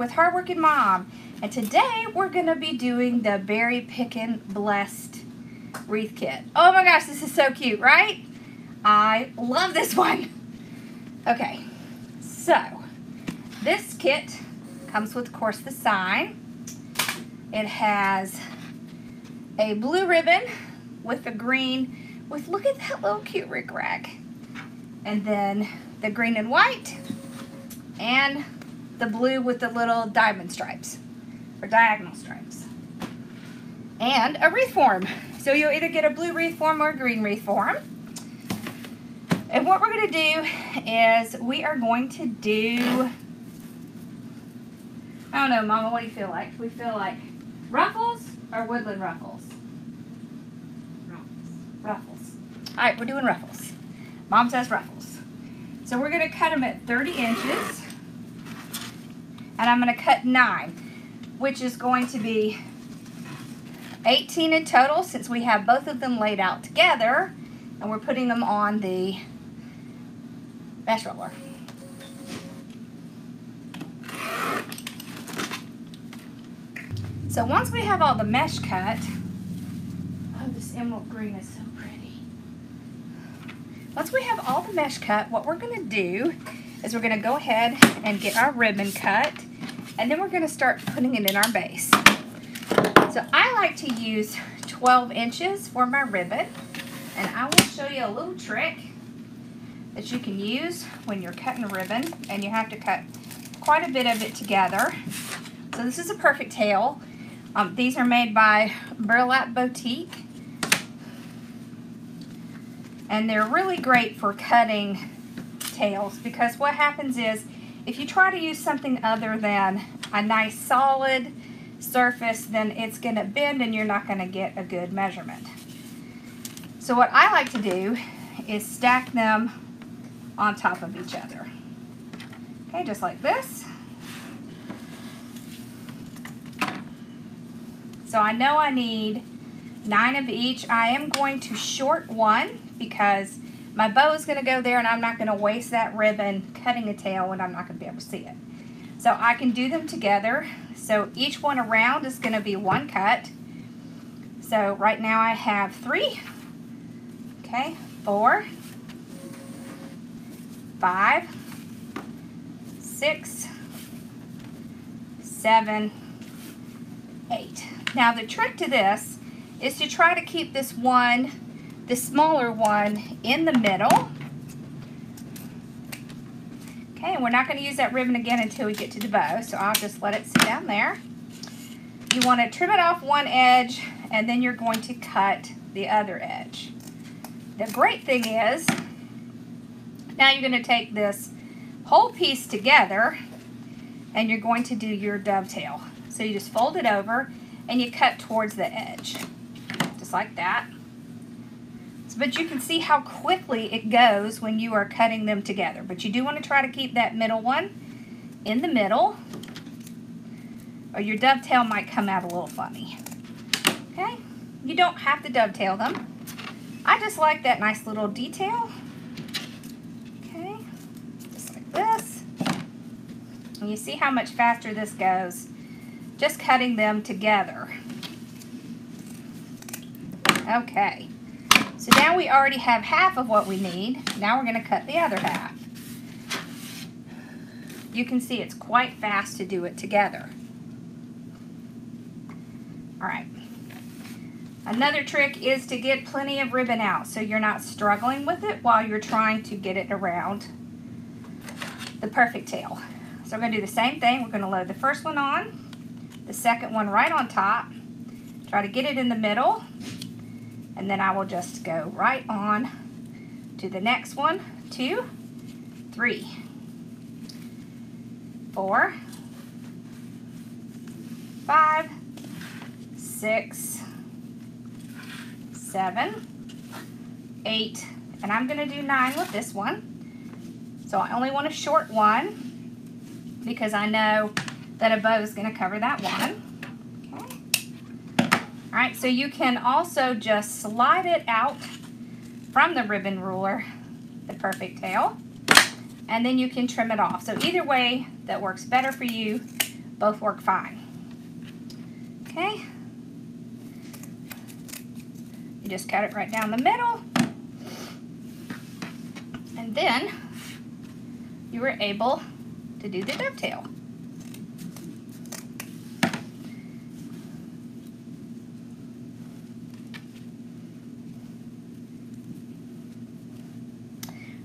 with Hardworking Mom, and today we're gonna be doing the Berry Pickin' Blessed wreath kit. Oh my gosh, this is so cute, right? I love this one. Okay, so this kit comes with, of course, the sign. It has a blue ribbon with a green, look at that little cute rickrack. And then the green and white, and the blue with the little diamond stripes, or diagonal stripes. And a wreath form. So you'll either get a blue wreath form or a green wreath form. And what we're going to do is we are going to do, I don't know, Mama, what do you feel like? We feel like ruffles or woodland ruffles? Ruffles. All right, we're doing ruffles. Mom says ruffles. So we're going to cut them at 30 inches. And I'm going to cut 9, which is going to be 18 in total since we have both of them laid out together. And we're putting them on the mesh roller. So once we have all the mesh cut, oh, this emerald green is so pretty. Once we have all the mesh cut, what we're going to do is we're going to go ahead and get our ribbon cut, and then we're going to start putting it in our base. So I like to use 12 inches for my ribbon, and I will show you a little trick that you can use when you're cutting a ribbon, and you have to cut quite a bit of it together. So this is a perfect tail. These are made by Burlap Boutique, and they're really great for cutting tails, because what happens is if you try to use something other than a nice solid surface, then it's going to bend and you're not going to get a good measurement. So what I like to do is stack them on top of each other. Okay, just like this. So I know I need 9 of each. I am going to short one because my bow is going to go there and I'm not going to waste that ribbon cutting a tail when I'm not going to be able to see it. So I can do them together. So each one around is going to be 1 cut. So right now I have 3. Okay, 4, 5, 6, 7, 8. Now the trick to this is to try to keep this one, the smaller one, in the middle. Okay, and we're not going to use that ribbon again until we get to the bow, so I'll just let it sit down there. You want to trim it off one edge, and then you're going to cut the other edge. The great thing is, now you're going to take this whole piece together, and you're going to do your dovetail. So you just fold it over, and you cut towards the edge, just like that. But you can see how quickly it goes when you are cutting them together. But you do want to try to keep that middle one in the middle, or your dovetail might come out a little funny. Okay, you don't have to dovetail them. I just like that nice little detail. Okay, just like this. And you see how much faster this goes just cutting them together. Okay. So now we already have half of what we need. Now we're going to cut the other half. You can see it's quite fast to do it together. Alright. Another trick is to get plenty of ribbon out so you're not struggling with it while you're trying to get it around the perfect tail. So we're going to do the same thing. We're going to load the first one on, the second one right on top, try to get it in the middle, and then I will just go right on to the next one. 2, 3, 4, 5, 6, 7, 8, and I'm going to do 9 with this one. So I only want a short one because I know that a bow is going to cover that one. Alright, so you can also just slide it out from the ribbon ruler, the perfect tail, and then you can trim it off. So either way that works better for you, Both work fine. Okay. You just cut it right down the middle. And then you were able to do the dovetail.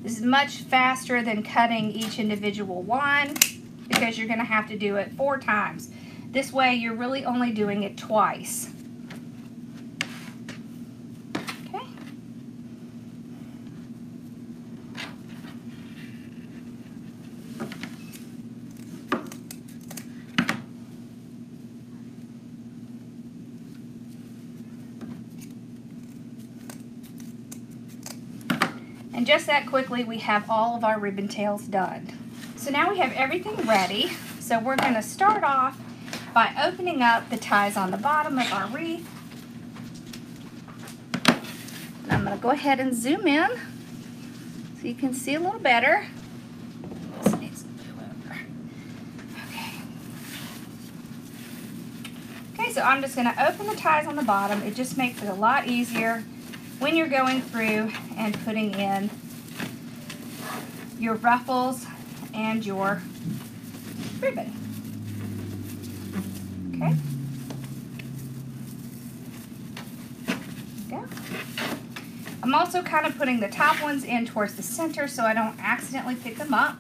This is much faster than cutting each individual one because you're going to have to do it 4 times. This way you're really only doing it twice. Okay. And just that quickly, we have all of our ribbon tails done. So now we have everything ready. So we're going to start off by opening up the ties on the bottom of our wreath. And I'm going to go ahead and zoom in so you can see a little better. This needs to move over. Okay. Okay, so I'm just going to open the ties on the bottom. It just makes it a lot easier when you're going through and putting in your ruffles and your ribbon. Okay. There we go. I'm also kind of putting the top ones in towards the center so I don't accidentally pick them up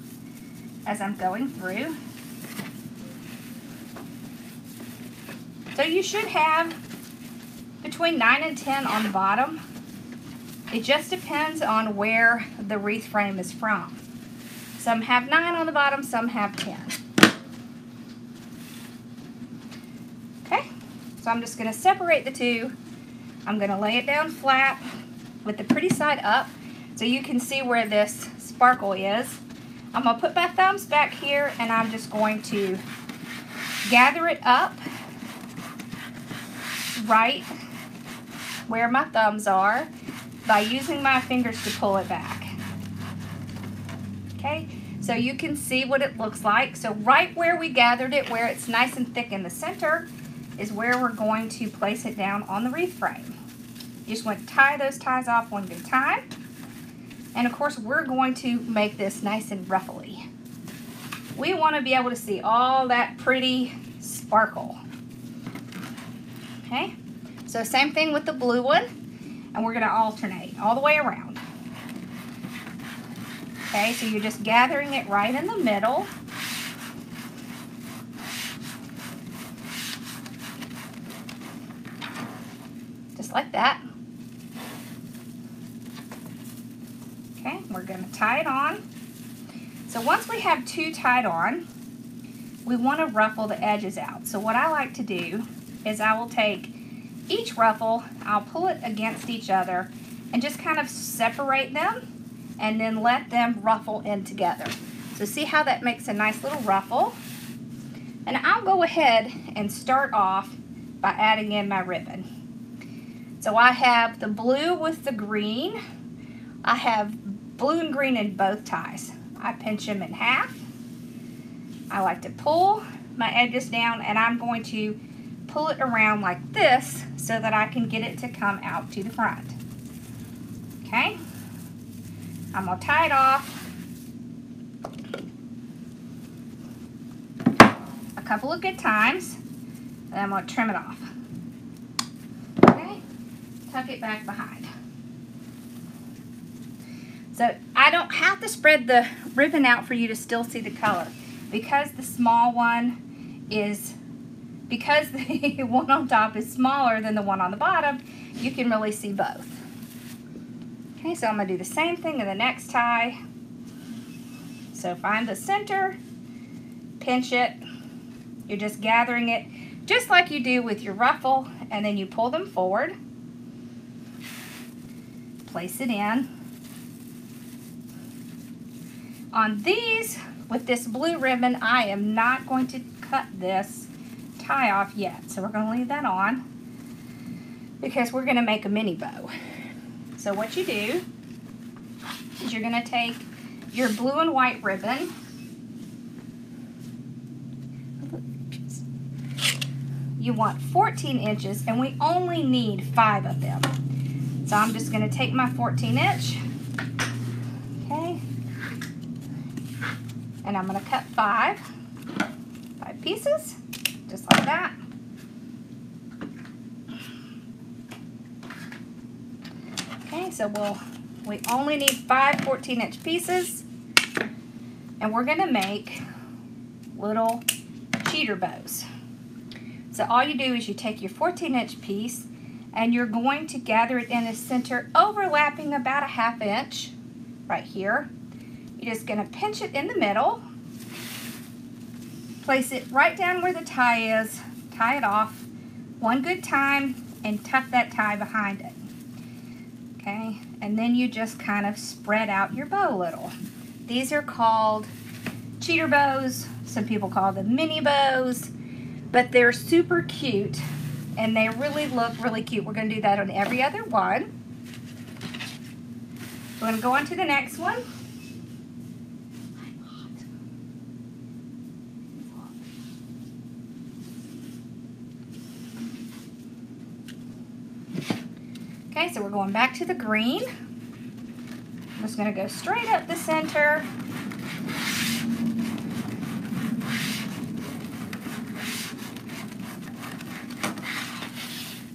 as I'm going through. So you should have between 9 and 10 on the bottom. It just depends on where the wreath frame is from. Some have 9 on the bottom, some have 10. Okay, so I'm just going to separate the two. I'm going to lay it down flat with the pretty side up so you can see where this sparkle is. I'm going to put my thumbs back here and I'm just going to gather it up right where my thumbs are by using my fingers to pull it back. Okay, so you can see what it looks like. So right where we gathered it, where it's nice and thick in the center, is where we're going to place it down on the wreath frame. You just want to tie those ties off one good time. And of course, we're going to make this nice and ruffly. We want to be able to see all that pretty sparkle. Okay, so same thing with the blue one. And we're going to alternate all the way around. Okay, so you're just gathering it right in the middle. Just like that. Okay, we're going to tie it on. So once we have 2 tied on, we want to ruffle the edges out. So what I like to do is I will take each ruffle, I'll pull it against each other and just kind of separate them and then let them ruffle in together. So see how that makes a nice little ruffle? And I'll go ahead and start off by adding in my ribbon. So I have the blue with the green. I have blue and green in both ties. I pinch them in half. I like to pull my edges down and I'm going to pull it around like this so that I can get it to come out to the front. Okay, I'm going to tie it off a couple of good times and I'm going to trim it off. Okay, tuck it back behind. So I don't have to spread the ribbon out for you to still see the color because the small one is because the one on top is smaller than the one on the bottom, you can really see both. Okay, so I'm going to do the same thing in the next tie. So find the center, pinch it. You're just gathering it just like you do with your ruffle, and then you pull them forward. Place it in. On these, with this blue ribbon, I am not going to cut this tie off yet, so we're going to leave that on because we're going to make a mini bow. So what you do is you're going to take your blue and white ribbon, you want 14 inches, and we only need 5 of them. So I'm just going to take my 14-inch, okay, and I'm going to cut 5 pieces, just like that. Okay, so we only need 5 14-inch pieces, and we're going to make little cheater bows. So all you do is you take your 14-inch piece and you're going to gather it in the center, overlapping about a 1/2 inch right here. You're just going to pinch it in the middle, place it right down where the tie is, tie it off one good time, and tuck that tie behind it. Okay, and then you just kind of spread out your bow a little. These are called cheater bows. Some people call them mini bows, but they're super cute and they really look really cute. We're going to do that on every other one. We're going to go on to the next one. Okay, so we're going back to the green. I'm just going to go straight up the center.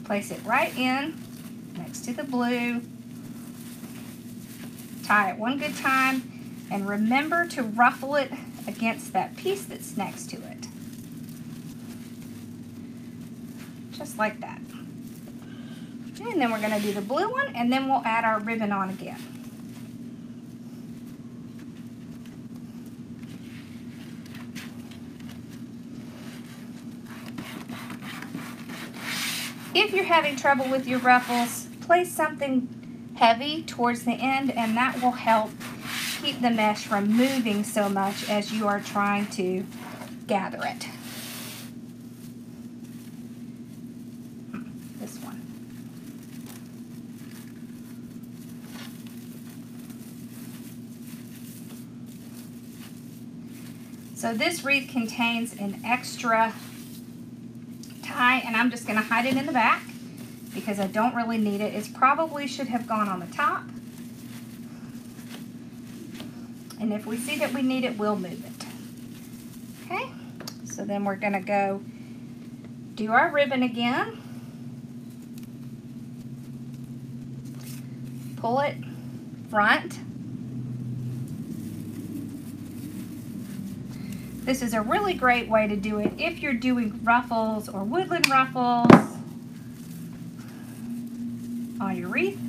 Place it right in next to the blue. Tie it one good time, and remember to ruffle it against that piece that's next to it. Just like that. And then we're going to do the blue one, and then we'll add our ribbon on again. If you're having trouble with your ruffles, place something heavy towards the end, and that will help keep the mesh from moving so much as you are trying to gather it. This one. So this wreath contains an extra tie, and I'm just going to hide it in the back because I don't really need it. It probably should have gone on the top. And if we see that we need it, we'll move it. Okay, so then we're going to go do our ribbon again. Pull it front. This is a really great way to do it if you're doing ruffles or woodland ruffles on your wreath.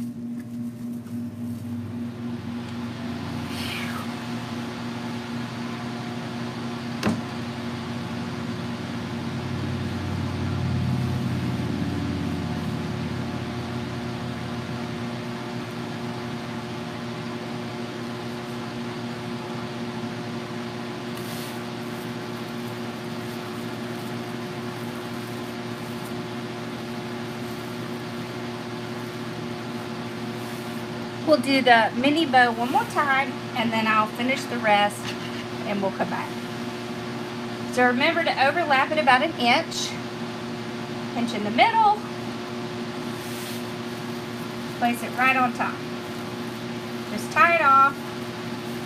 We'll do the mini bow one more time, and then I'll finish the rest and we'll come back. So remember to overlap it about 1 inch, pinch in the middle, place it right on top. Just tie it off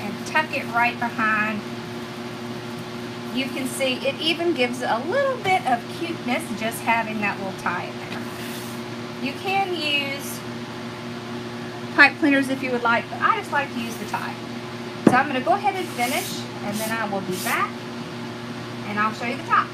and tuck it right behind. You can see it even gives a little bit of cuteness just having that little tie in there. You can use pipe cleaners if you would like, but I just like to use the tie. So I'm going to go ahead and finish, and then I will be back and I'll show you the top.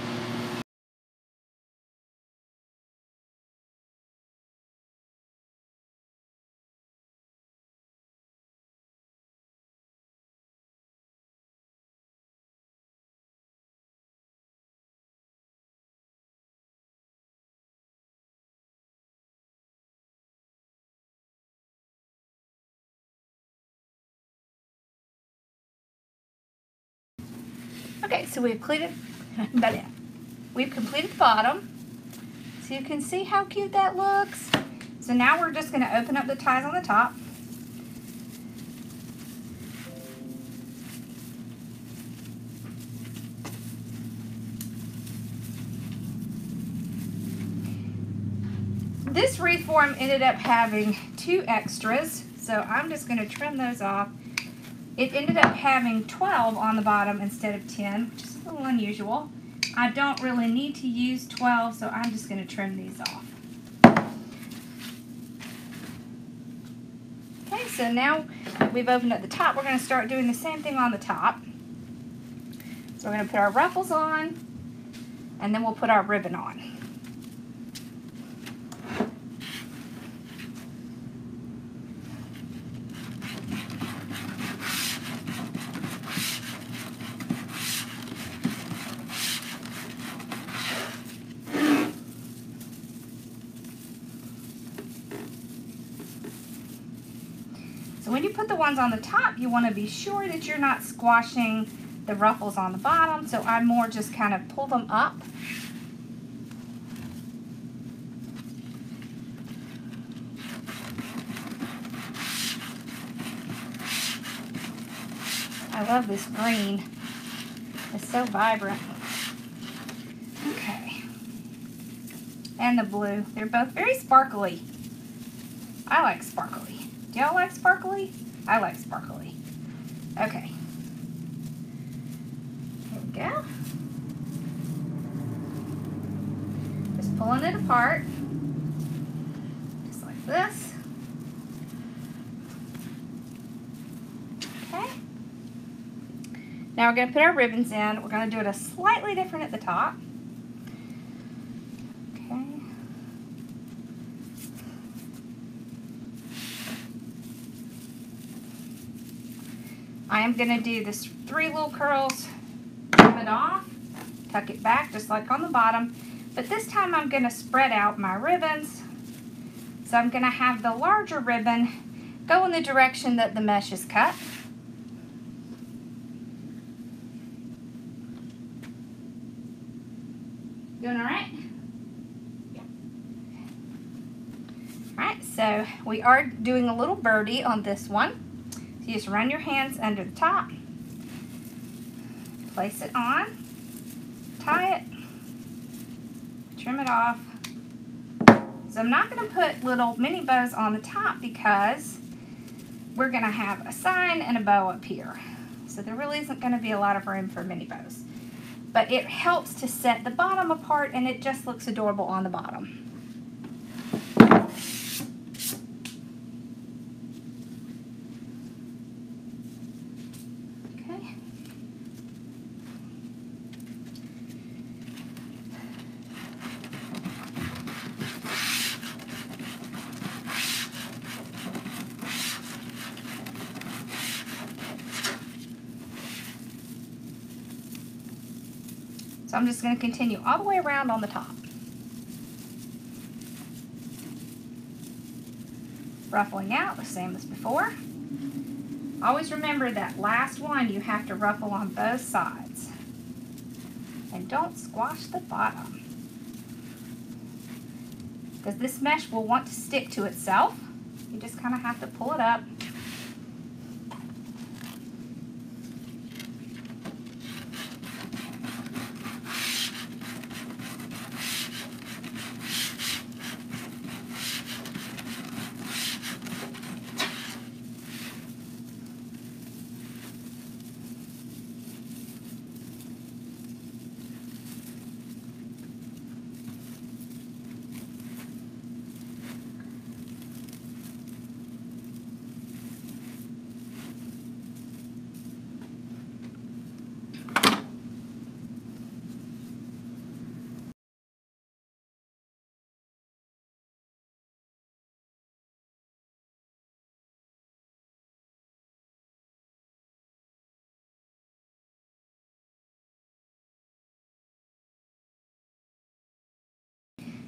Okay, so we've completed the bottom. So you can see how cute that looks. So now we're just going to open up the ties on the top. This wreath form ended up having 2 extras, so I'm just going to trim those off. It ended up having 12 on the bottom instead of 10, which is a little unusual. I don't really need to use 12, so I'm just going to trim these off. Okay, so now we've opened up the top. We're going to start doing the same thing on the top. So we're going to put our ruffles on, and then we'll put our ribbon on. So when you put the ones on the top, you want to be sure that you're not squashing the ruffles on the bottom. So I more just kind of pull them up. I love this green. It's so vibrant. Okay. And the blue. They're both very sparkly. I like sparkly. Do y'all like sparkly? I like sparkly. Okay. Here we go. Just pulling it apart. Just like this. Okay. Now we're going to put our ribbons in. We're going to do it a slightly different at the top. I am going to do this 3 little curls, trim it off, tuck it back just like on the bottom, but this time I'm going to spread out my ribbons. So I'm going to have the larger ribbon go in the direction that the mesh is cut. Doing all right? All right, so we are doing a little birdie on this one. You just run your hands under the top, place it on, tie it, trim it off. So I'm not going to put little mini bows on the top because we're going to have a sign and a bow up here. So there really isn't going to be a lot of room for mini bows. But it helps to set the bottom apart, and it just looks adorable on the bottom. So I'm just going to continue all the way around on the top. Ruffling out the same as before. Always remember that last one you have to ruffle on both sides. And don't squash the bottom, because this mesh will want to stick to itself. You just kind of have to pull it up.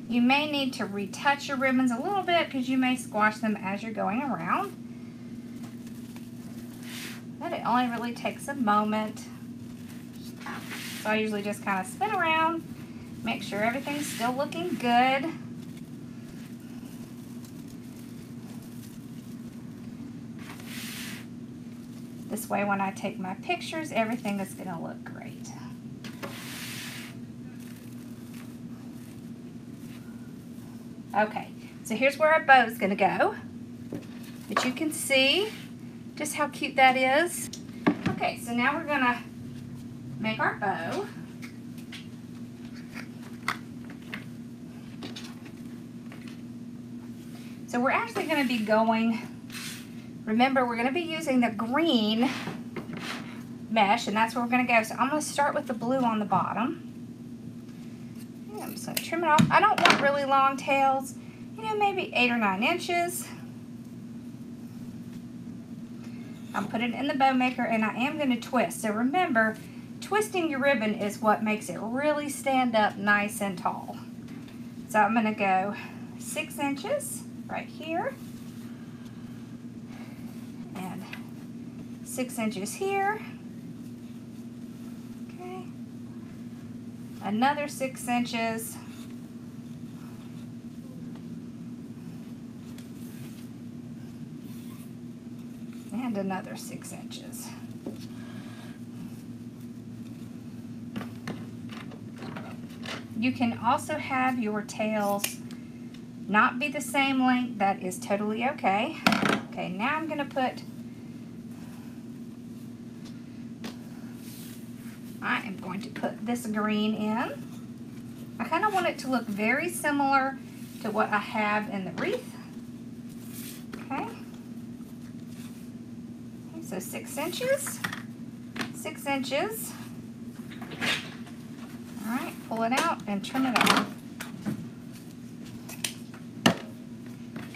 You may need to retouch your ribbons a little bit because you may squash them as you're going around. But it only really takes a moment. So I usually just kind of spin around, make sure everything's still looking good. This way when I take my pictures, everything is going to look great. Okay, So here's where our bow is going to go. But you can see just how cute that is. Okay, so now we're going to make our bow. So we're actually going to be going, remember we're going to be using the green mesh, and that's where we're going to go. So I'm going to start with the blue on the bottom. And I'm just going to trim it off. I don't want really long tails, you know, maybe 8 or 9 inches. I'll put it in the bow maker, and I am going to twist. So remember, twisting your ribbon is what makes it really stand up nice and tall. So I'm going to go 6 inches right here, and 6 inches here. Okay, another 6 inches, and another 6 inches. You can also have your tails not be the same length. That is totally okay. Okay, now I'm going to put, I am going to put this green in. I kind of want it to look very similar to what I have in the wreath. Okay. So 6 inches, 6 inches. All right, pull it out and trim it off.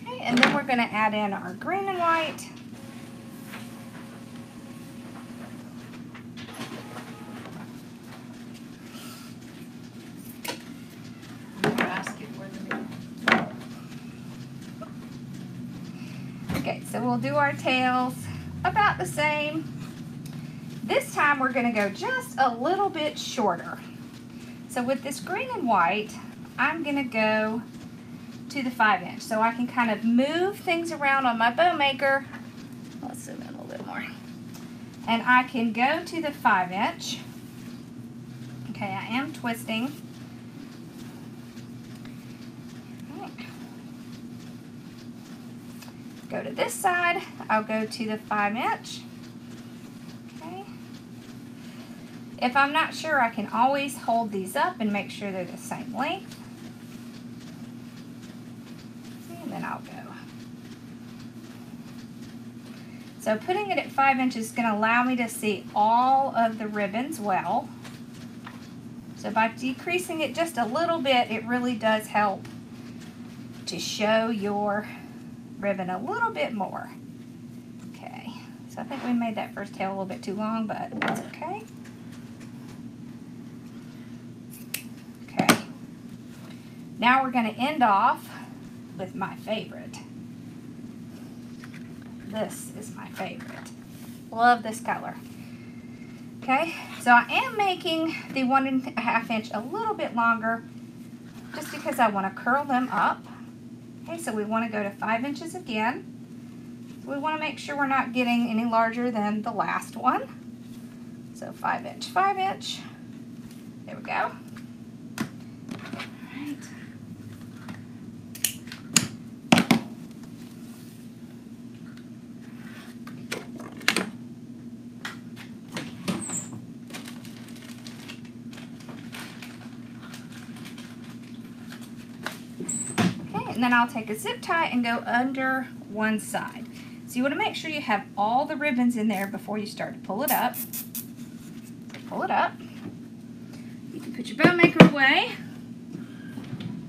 Okay, and then we're going to add in our green and white. Okay, so we'll do our tails about the same. This time we're going to go just a little bit shorter. So with this green and white, I'm going to go to the 5-inch so I can kind of move things around on my bow maker. Let's zoom in a little bit more. And I can go to the 5-inch. Okay, I am twisting. Go to this side, I'll go to the 5-inch. Okay. If I'm not sure, I can always hold these up and make sure they're the same length. And then I'll go. So putting it at 5 inches is going to allow me to see all of the ribbons well. So by decreasing it just a little bit, it really does help to show your ribbon a little bit more. Okay, so I think we made that first tail a little bit too long, but that's okay. Okay, now we're going to end off with my favorite. This is my favorite. Love this color. Okay, so I am making the 1.5 inch a little bit longer just because I want to curl them up. Okay, so we want to go to 5 inches again. So we want to make sure we're not getting any larger than the last one. So 5 inch, 5 inch. There we go. All right. And then I'll take a zip tie and go under one side. So you want to make sure you have all the ribbons in there before you start to pull it up. So pull it up. You can put your bow maker away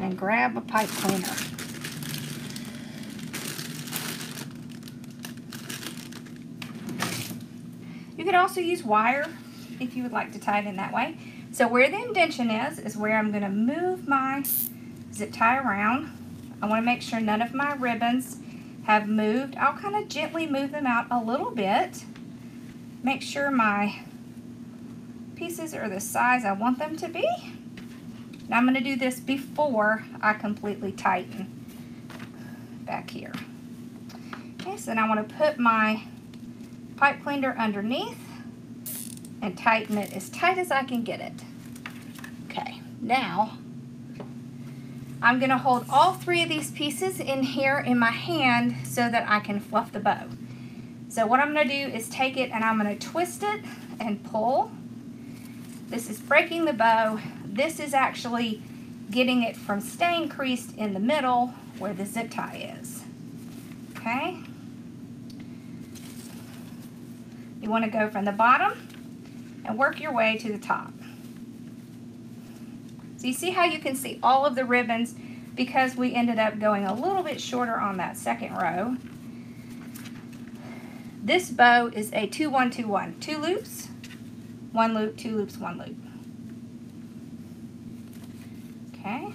and grab a pipe cleaner. You could also use wire if you would like to tie it in that way. So where the indentation is where I'm going to move my zip tie around. I want to make sure none of my ribbons have moved. I'll kind of gently move them out a little bit. Make sure my pieces are the size I want them to be. Now I'm going to do this before I completely tighten back here. Okay, so then I want to put my pipe cleaner underneath and tighten it as tight as I can get it. Okay, now I'm going to hold all 3 of these pieces in here in my hand so that I can fluff the bow. So what I'm going to do is take it and I'm going to twist it and pull. This is breaking the bow. This is actually getting it from staying creased in the middle where the zip tie is. Okay? You want to go from the bottom and work your way to the top. So you see how you can see all of the ribbons because we ended up going a little bit shorter on that second row. This bow is a 2-1-2-1. 2 loops, 1 loop, 2 loops, 1 loop. Okay.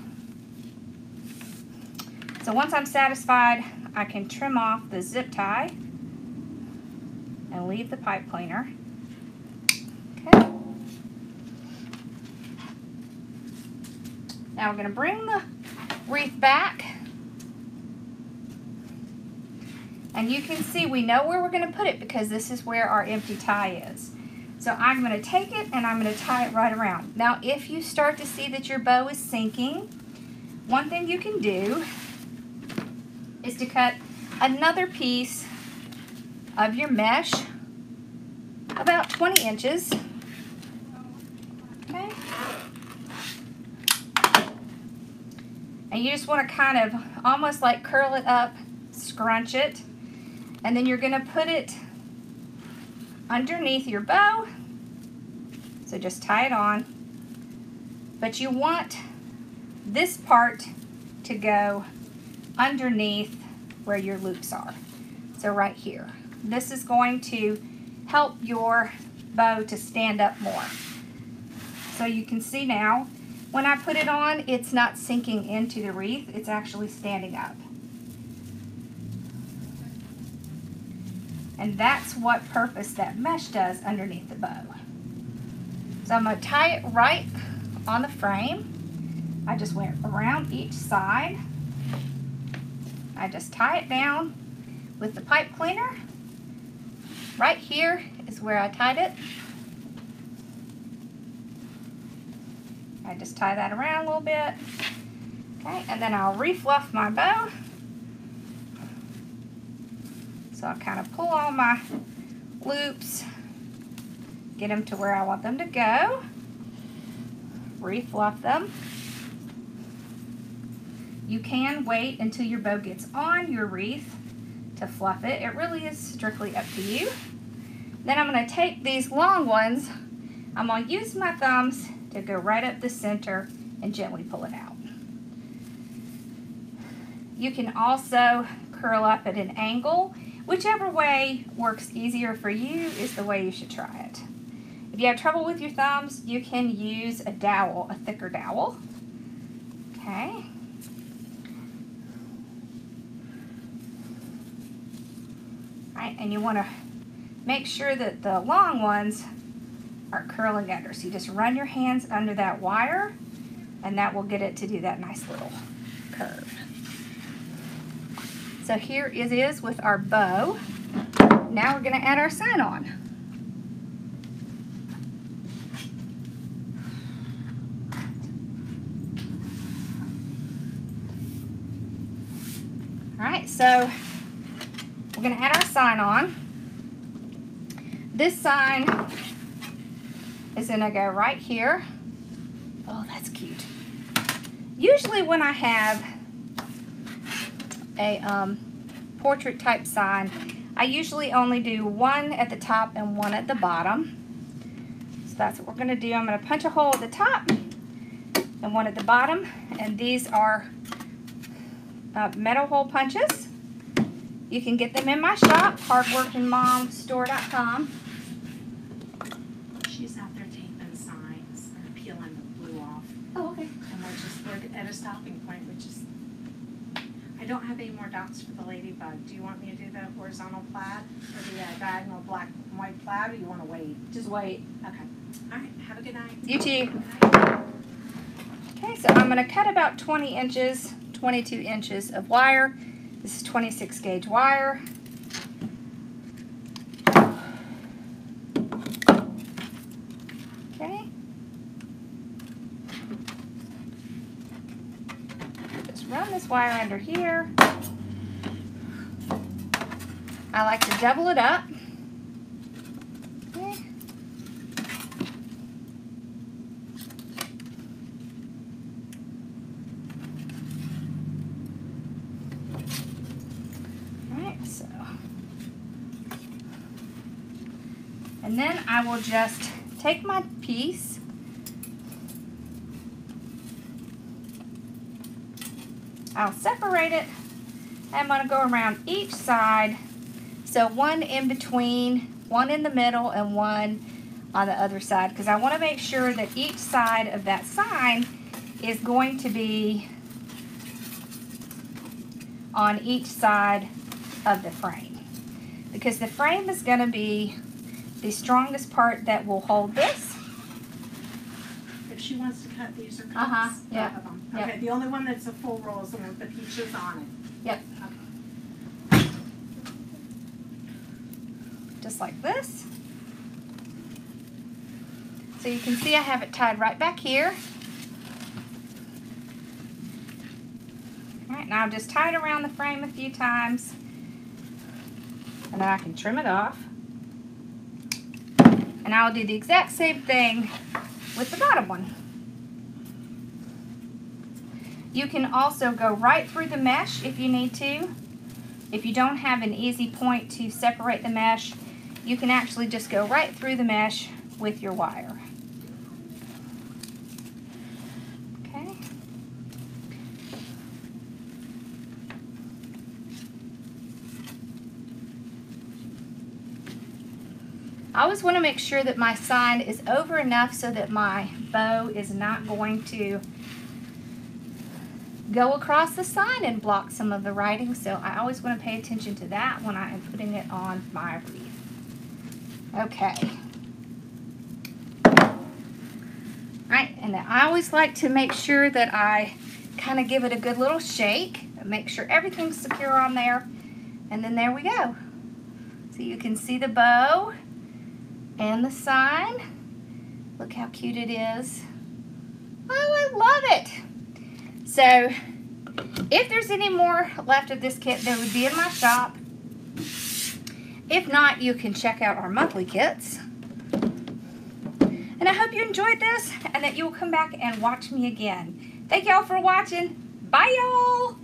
So once I'm satisfied, I can trim off the zip tie and leave the pipe cleaner. Okay. Now we're going to bring the wreath back. And you can see we know where we're going to put it because this is where our empty tie is. So I'm going to take it and I'm going to tie it right around. Now if you start to see that your bow is sinking, one thing you can do is to cut another piece of your mesh about 20 inches. Okay. And you just want to kind of almost like curl it up, scrunch it, and then you're going to put it underneath your bow. So just tie it on. But you want this part to go underneath where your loops are. So right here. This is going to help your bow to stand up more. So you can see now, when I put it on, it's not sinking into the wreath, it's actually standing up. And that's what purpose that mesh does underneath the bow. So I'm going to tie it right on the frame. I just went around each side. I just tie it down with the pipe cleaner. Right here is where I tied it. I just tie that around a little bit. Okay, and then I'll refluff my bow. So I'll kind of pull all my loops, get them to where I want them to go, refluff them. You can wait until your bow gets on your wreath to fluff it. It really is strictly up to you. Then I'm going to take these long ones, I'm going to use my thumbs to go right up the center and gently pull it out. You can also curl up at an angle. Whichever way works easier for you is the way you should try it. If you have trouble with your thumbs, you can use a dowel, a thicker dowel. Okay. All right, and you want to make sure that the long ones are curling under. So you just run your hands under that wire and that will get it to do that nice little curve. So here it is with our bow. Now we're going to add our sign on. Alright, so we're going to add our sign on. This sign is going to go right here. Oh, that's cute. Usually when I have a portrait type sign, I usually only do one at the top and one at the bottom. So that's what we're going to do. I'm going to punch a hole at the top and one at the bottom, and these are metal hole punches. You can get them in my shop, hardworkingmomstore.com. She's out there taping signs and peeling the glue off. Oh, okay. And we're at a stopping point, which is, I don't have any more dots for the ladybug. Do you want me to do the horizontal plaid or the diagonal black and white plaid, or you want to wait? Just wait. Okay. All right. Have a good night. You too. Okay, so I'm going to cut about 20 inches, 22 inches of wire. This is 26 gauge wire. Okay. this wire under here. I like to double it up. Okay. Alright, so. And then I will just take my piece. I'll separate it. I'm going to go around each side. So one in between, one in the middle, and one on the other side. Because I want to make sure that each side of that sign is going to be on each side of the frame. Because the frame is going to be the strongest part that will hold this. If she wants to cut these or cuts, yeah. of them. Yep. Okay, the only one that's a full roll is the one with the peaches on it. Yep. Okay. Just like this. So you can see I have it tied right back here. Alright, now I'll just tie it around the frame a few times. And then I can trim it off. And I'll do the exact same thing with the bottom one. You can also go right through the mesh if you need to. If you don't have an easy point to separate the mesh, you can actually just go right through the mesh with your wire. Okay. I always want to make sure that my sign is over enough so that my bow is not going to go across the sign and block some of the writing. So I always want to pay attention to that when I am putting it on my wreath. Okay. Alright, and I always like to make sure that I kind of give it a good little shake and make sure everything's secure on there. And then there we go. So you can see the bow and the sign. Look how cute it is. Oh, I love it. So, if there's any more left of this kit, they would be in my shop. If not, you can check out our monthly kits. And I hope you enjoyed this and that you will come back and watch me again. Thank y'all for watching. Bye, y'all.